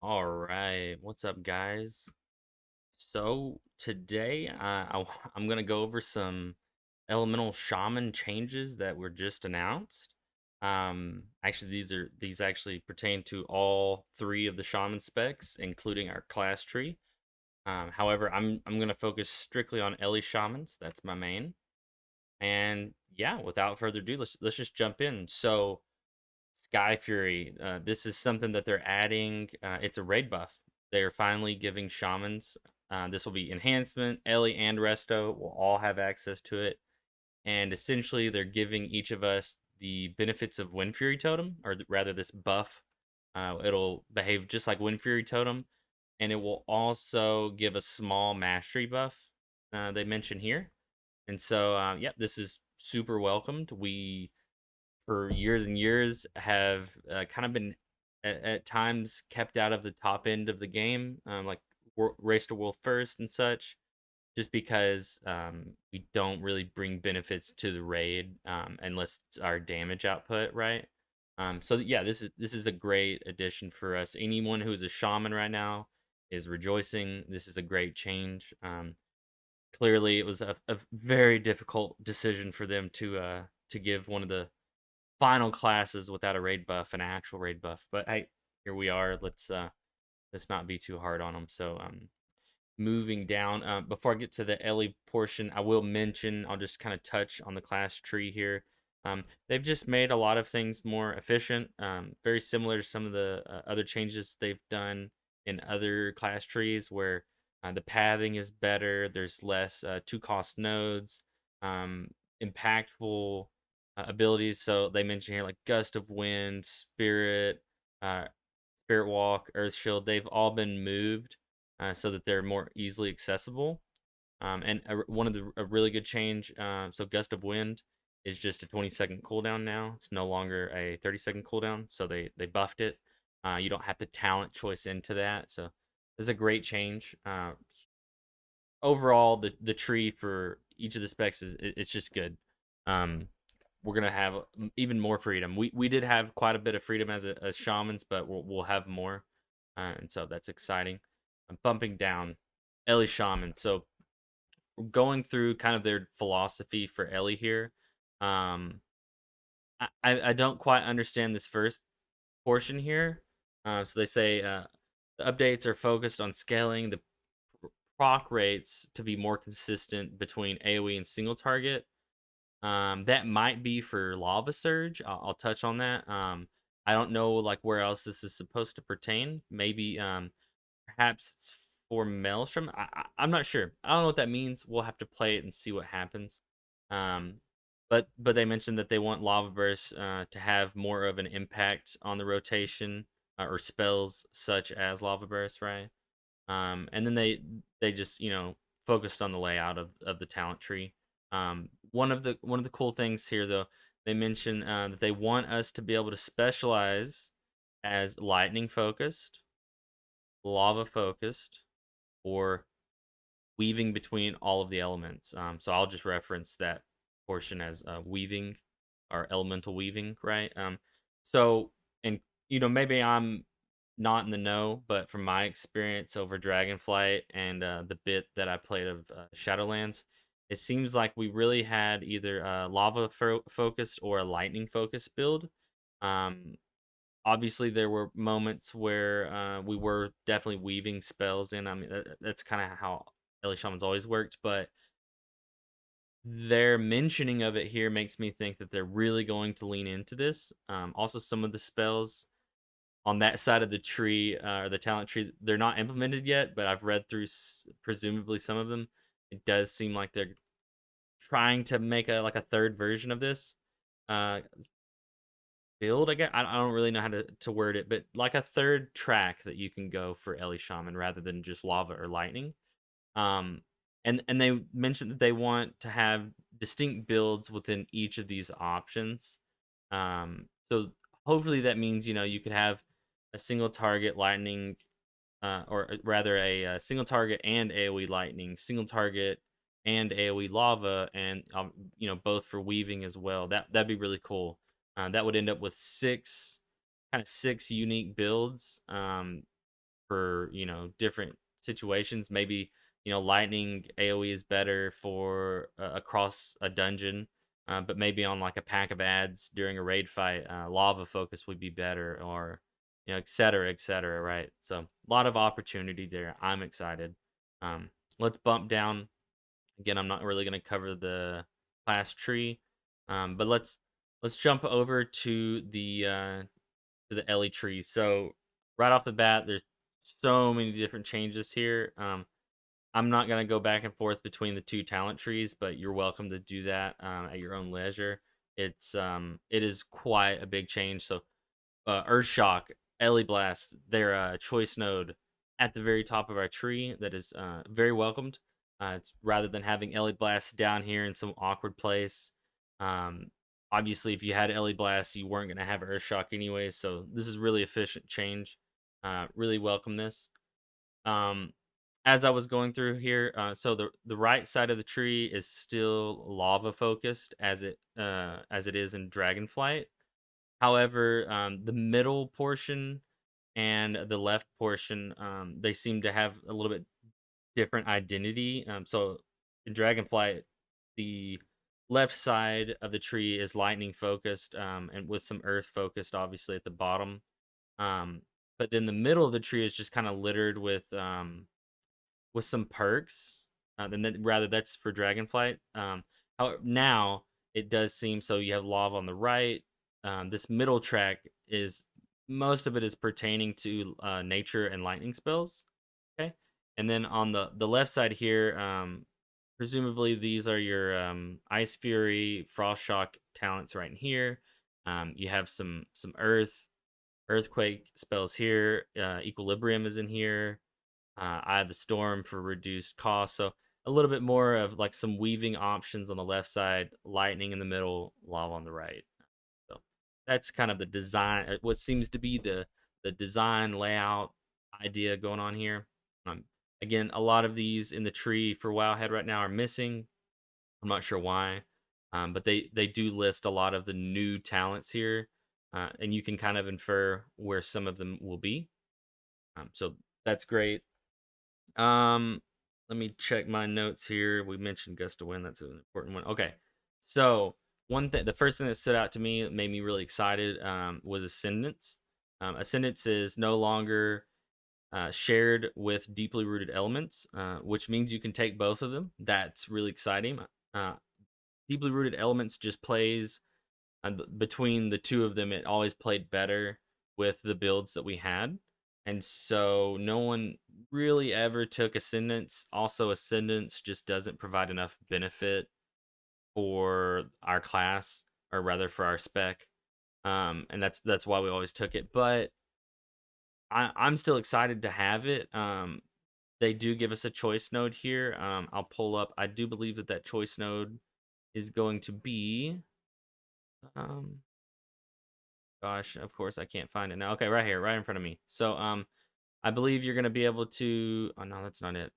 All right, what's up, guys? So today, I'm gonna go over some elemental shaman changes that were just announced. Actually, these actually pertain to all three of the shaman specs, including our class tree. However, I'm gonna focus strictly on Ele Shamans. That's my main. And yeah, without further ado, let's just jump in. So Sky Fury. This is something that they're adding. It's a raid buff. They're finally giving shamans. This will be enhancement. Ellie and Resto will all have access to it, and essentially they're giving each of us the benefits of Wind Fury Totem, or rather, this buff. It'll behave just like Wind Fury Totem, and it will also give a small mastery buff. They mention here, and so yeah, this is super welcomed. We for years and years have kind of been at times kept out of the top end of the game, like Race to World First and such, just because we don't really bring benefits to the raid unless it's our damage output, right? So yeah, this is a great addition for us. Anyone who's a shaman right now is rejoicing. This is a great change. Clearly, it was a very difficult decision for them to give one of the final classes without a raid buff, an actual raid buff. But hey, here we are. Let's not be too hard on them. So moving down. Before I get to the Ellie portion, I will mention I'll just kind of touch on the class tree here. They've just made a lot of things more efficient. Very similar to some of the other changes they've done in other class trees, where the pathing is better. There's less two cost nodes. Impactful abilities. So they mention here like Gust of Wind, uh, Spirit Walk, Earth Shield. They've all been moved so that they're more easily accessible. And one of a really good change. So Gust of Wind is just a 20-second cooldown now. It's no longer a 30-second cooldown. So they buffed it. You don't have to talent choice into that. So this is a great change. Overall, the tree for each of the specs it's just good. Um, we're gonna have even more freedom. We did have quite a bit of freedom as shamans, but we'll have more, and so that's exciting. I'm bumping down Ellie Shaman. So going through kind of their philosophy for Ellie here. Um, I don't quite understand this first portion here. So they say the updates are focused on scaling the proc rates to be more consistent between AoE and single target. That might be for Lava Surge. I'll touch on that. I don't know like where else this is supposed to pertain. Maybe perhaps it's for Maelstrom. I'm not sure. I don't know what that means. We'll have to play it and see what happens. Um, but they mentioned that they want Lava Burst to have more of an impact on the rotation or spells such as Lava Burst, right? And then they just focused on the layout of the talent tree. One of the cool things here though, they mention that they want us to be able to specialize as lightning focused, lava focused, or weaving between all of the elements. So I'll just reference that portion as weaving or elemental weaving, right? So and maybe I'm not in the know, but from my experience over Dragonflight and the bit that I played of Shadowlands, it seems like we really had either a lava focused or a lightning focused build. Um, Obviously, there were moments where we were definitely weaving spells in. I mean, that's kind of how Ele Shamans always worked, but their mentioning of it here makes me think that they're really going to lean into this. Also, some of the spells on that side of the tree or the talent tree, they're not implemented yet, but I've read through presumably some of them. It does seem like they're trying to make a third version of this uh, build. I guess I don't really know how to word it, but like a third track that you can go for Ellie Shaman rather than just lava or lightning. Um, and they mentioned that they want to have distinct builds within each of these options. So hopefully that means you could have a single target lightning, or rather a single target and AOE lightning, single target and AOE lava, and both for weaving as well. That'd be really cool. That would end up with six unique builds. for different situations. Maybe lightning AoE is better for across a dungeon, but maybe on like a pack of ads during a raid fight, lava focus would be better, or et cetera, right? So a lot of opportunity there. I'm excited. Um, let's bump down again. I'm not really going to cover the class tree, but let's jump over to the Ele tree. So right off the bat, there's so many different changes here. I'm not gonna go back and forth between the two talent trees, but you're welcome to do that at your own leisure. It is quite a big change. So Earth Shock, Ele Blast, their choice node at the very top of our tree that is very welcomed. It's rather than having Ele Blast down here in some awkward place. Um, Obviously, if you had Ele Blast, you weren't going to have Earth Shock anyway. So this is really efficient change. Really welcome this. Um, as I was going through here, so the right side of the tree is still lava focused as it is in Dragonflight. However, the middle portion and the left portion, they seem to have a little bit different identity. So in Dragonflight, the left side of the tree is lightning focused, and with some earth focused, obviously at the bottom. Um, but then the middle of the tree is just kind of littered with some perks. Rather, that's for Dragonflight. Now it does seem so. You have lava on the right. This middle track is most of it is pertaining to nature and lightning spells. Okay, and then on the left side here, presumably these are your Ice Fury, Frost Shock talents right in here. You have some Earthquake spells here. Equilibrium is in here. I have the Storm for reduced cost. So a little bit more of like some weaving options on the left side, lightning in the middle, lava on the right. So that's kind of the design, what seems to be the design layout idea going on here. Um, Again, a lot of these in the tree for Wowhead right now are missing. I'm not sure why, but they do list a lot of the new talents here, and you can kind of infer where some of them will be. So that's great. Um, Let me check my notes here. We mentioned Gust of Wind. That's an important one. Okay, so one thing, the first thing that stood out to me, that made me really excited, was Ascendance. Ascendance is no longer shared with deeply rooted elements, which means you can take both of them. That's really exciting. Uh, Deeply rooted elements just plays between the two of them. It always played better with the builds that we had, and so no one really ever took Ascendance. Also, Ascendance just doesn't provide enough benefit for our class, or rather for our spec, and that's why we always took it. But I'm still excited to have it. They do give us a choice node here. I'll pull up. I do believe that choice node is going to be. Um, Gosh, of course I can't find it now. Okay, right here, right in front of me. So, I believe you're gonna be able to. Oh no, that's not it.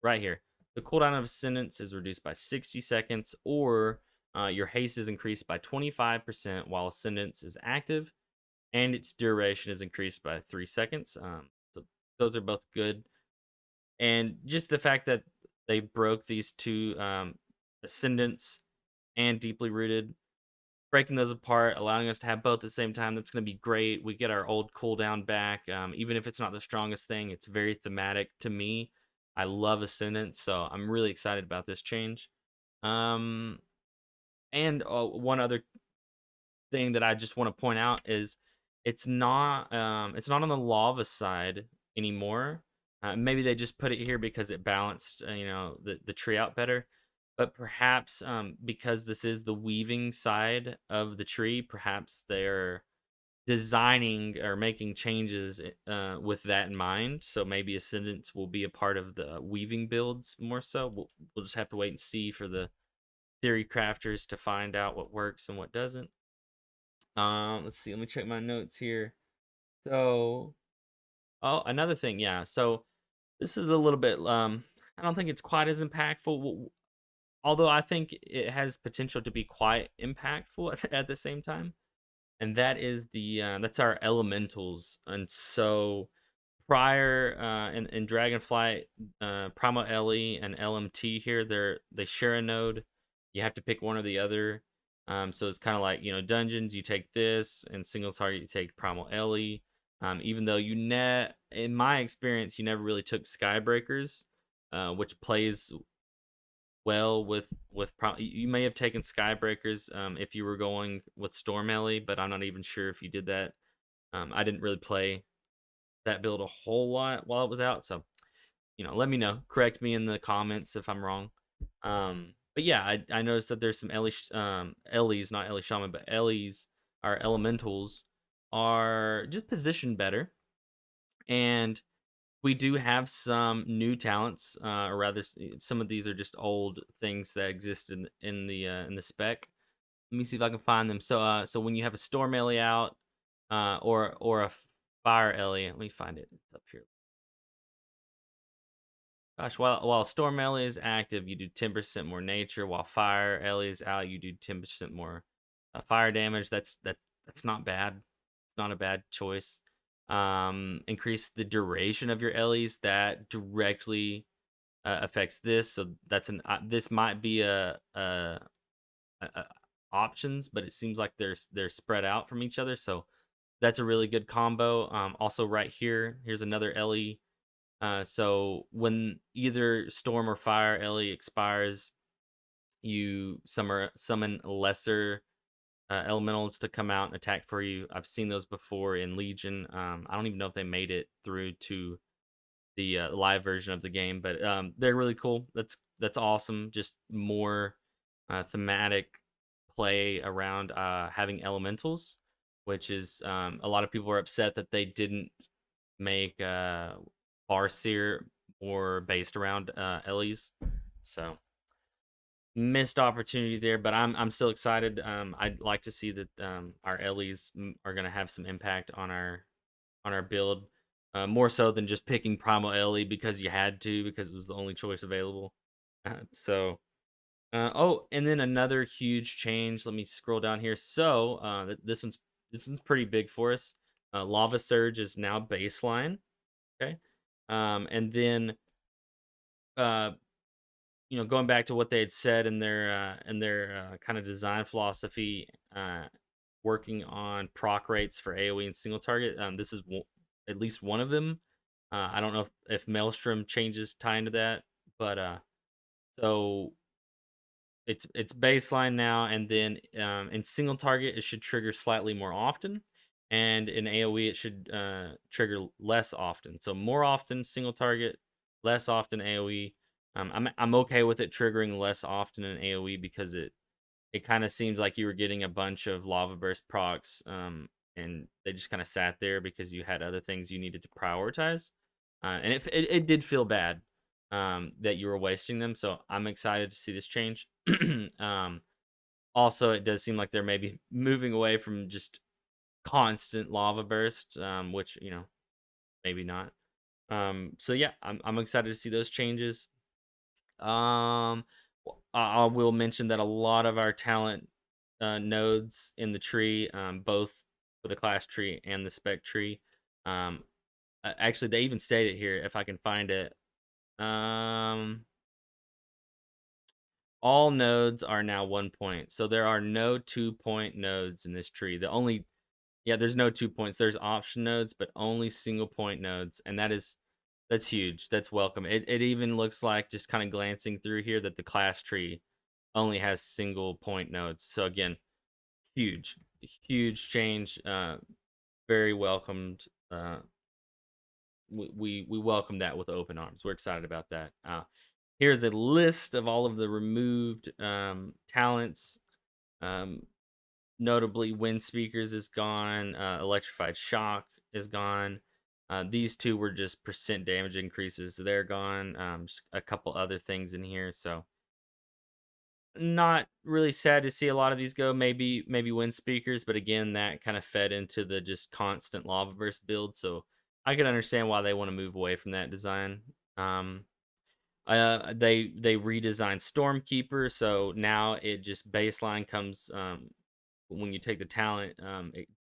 Right here, the cooldown of Ascendance is reduced by 60 seconds, or your haste is increased by 25% while Ascendance is active, and its duration is increased by 3 seconds. So those are both good, and just the fact that they broke these two, Ascendance and Deeply Rooted, breaking those apart, allowing us to have both at the same time. That's going to be great. We get our old cooldown back. Even if it's not the strongest thing, it's very thematic to me. I love Ascendance, so I'm really excited about this change. Um, and one other thing that I just want to point out is it's not on the lava side anymore. Maybe they just put it here because it balanced the tree out better. But perhaps because this is the weaving side of the tree, perhaps they're designing or making changes with that in mind. So maybe Ascendance will be a part of the weaving builds more so. We'll just have to wait and see for the theory crafters to find out what works and what doesn't. Let's see. Let me check my notes here. So, oh, another thing, yeah. So this is a little bit. I don't think it's quite as impactful. Although I think it has potential to be quite impactful at the same time, and that is that's our elementals. And so prior in Dragonflight, Primal Ele and LMT here, they share a node. You have to pick one or the other. So it's kind of like, dungeons. You take this, and single target you take Primal Ele. Even though in my experience, you never really took Skybreakers, which plays well you may have taken Skybreakers if you were going with Storm Ele, but I'm not even sure if you did that. I didn't really play that build a whole lot while it was out, so let me know. Correct me in the comments if I'm wrong. But yeah, I noticed that there's some Ellie's, not Ele Shaman, but Ellie's, our elementals, are just positioned better, and we do have some new talents, or rather, some of these are just old things that exist in the spec. Let me see if I can find them. So when you have a Storm Ele out, or a Fire Ele, let me find it. It's up here. Gosh, while Storm Ele is active, you do 10% more nature. While Fire Ele is out, you do 10% more fire damage. That's not bad. It's not a bad choice. Increase the duration of your Eles. That directly affects this. So this might be a options, but it seems like they're spread out from each other. So that's a really good combo. Also, right here's another Ele. So when either Storm or Fire Ele expires, you summon lesser elementals to come out and attack for you. I've seen those before in Legion. I don't even know if they made it through to the live version of the game, but they're really cool. That's awesome. Just more thematic play around having elementals, which is a lot of people are upset that they didn't make Farseer more based around Ellie's. So missed opportunity there, but I'm still excited. I'd like to see that our Ellie's are going to have some impact on our build, more so than just picking Primal Ele because you had to, because it was the only choice available. And then another huge change. Let me scroll down here. So this one's pretty big for us. Lava Surge is now baseline. Okay. And then going back to what they had said in their kind of design philosophy, working on proc rates for AoE and single target. This is at least one of them. I don't know if Maelstrom changes tie into that, but so it's baseline now, and then in single target it should trigger slightly more often, and in AoE it should trigger less often. So more often single target, less often AoE. I'm okay with it triggering less often in AoE because it kind of seems like you were getting a bunch of lava burst procs, and they just kind of sat there because you had other things you needed to prioritize, and it did feel bad that you were wasting them. So I'm excited to see this change. Also, it does seem like they're maybe moving away from just constant lava burst, which maybe not. So yeah, I'm excited to see those changes. I will mention that a lot of our talent nodes in the tree, both for the class tree and the spec tree, actually they even state it here if I can find it. All nodes are now 1 point, so there are no 2-point nodes in this tree. There's no 2 points. There's option nodes, but only single point nodes, and that's huge. That's welcome. It even looks like, just kind of glancing through here, that the class tree only has single point nodes. So again, huge change. Very welcomed. We welcome that with open arms. We're excited about that. Here's a list of all of the removed talents. Notably, Wind Speakers is gone. Electrified Shock is gone. These two were just percent damage increases. They're gone. Just a couple other things in here. So not really sad to see a lot of these go. Maybe Wind Speakers, but again, that kind of fed into the just constant lava burst build. So I can understand why they want to move away from that design. They redesigned Stormkeeper, so now it just baseline comes when you take the talent.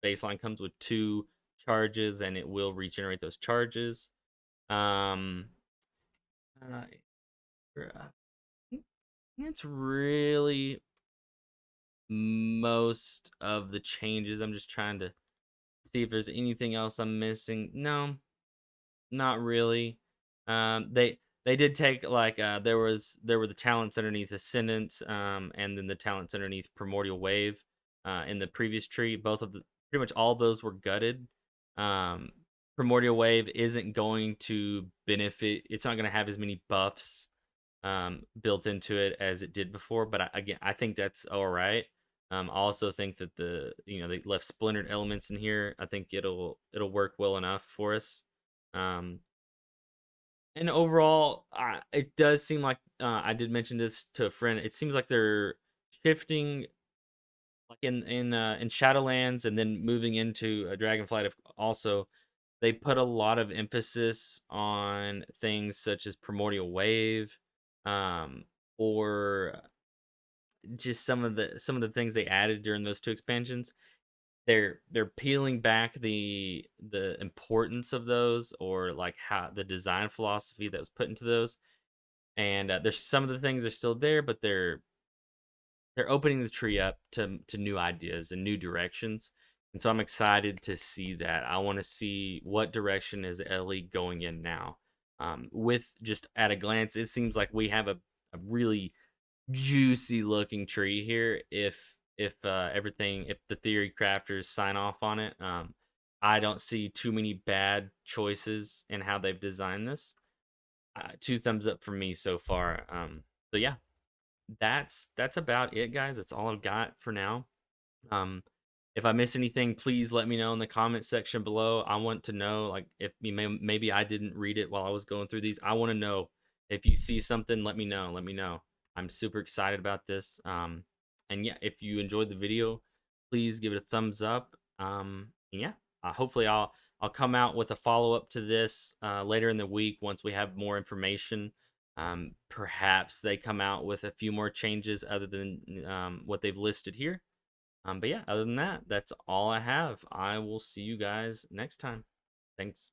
Baseline comes with 2 charges, and it will regenerate those charges. Um, uh, it's really most of the changes. I'm just trying to see if there's anything else I'm missing. No, not really. They did take like there were the talents underneath Ascendance, and then the talents underneath Primordial Wave, in the previous tree. Both of the pretty much all of those were gutted. Um, Primordial Wave isn't going to benefit. It's not going to have as many buffs built into it as it did before. But again, I think that's all right. I also think that they left splintered elements in here. I think it'll work well enough for us. Um, and overall, it does seem like I did mention this to a friend. It seems like they're shifting, like in Shadowlands, and then moving into a Dragonflight. Also, they put a lot of emphasis on things such as Primordial Wave, um, or just some of the things they added during those two expansions. They're peeling back the importance of those, or like how the design philosophy that was put into those. And there's some of the things are still there, but they're opening the tree up to new ideas and new directions. And so I'm excited to see that. I want to see what direction is Ellie going in now. With just at a glance, it seems like we have a really juicy looking tree here. If the theory crafters sign off on it, I don't see too many bad choices in how they've designed this. Two thumbs up for me so far. So yeah, that's about it, guys. That's all I've got for now. Um, if I miss anything, please let me know in the comment section below. I want to know, like, if maybe I didn't read it while I was going through these. I want to know if you see something. Let me know. Let me know. I'm super excited about this. And yeah, if you enjoyed the video, please give it a thumbs up. And yeah, hopefully I'll come out with a follow up to this later in the week once we have more information. Perhaps they come out with a few more changes other than what they've listed here. But yeah, other than that, that's all I have. I will see you guys next time. Thanks.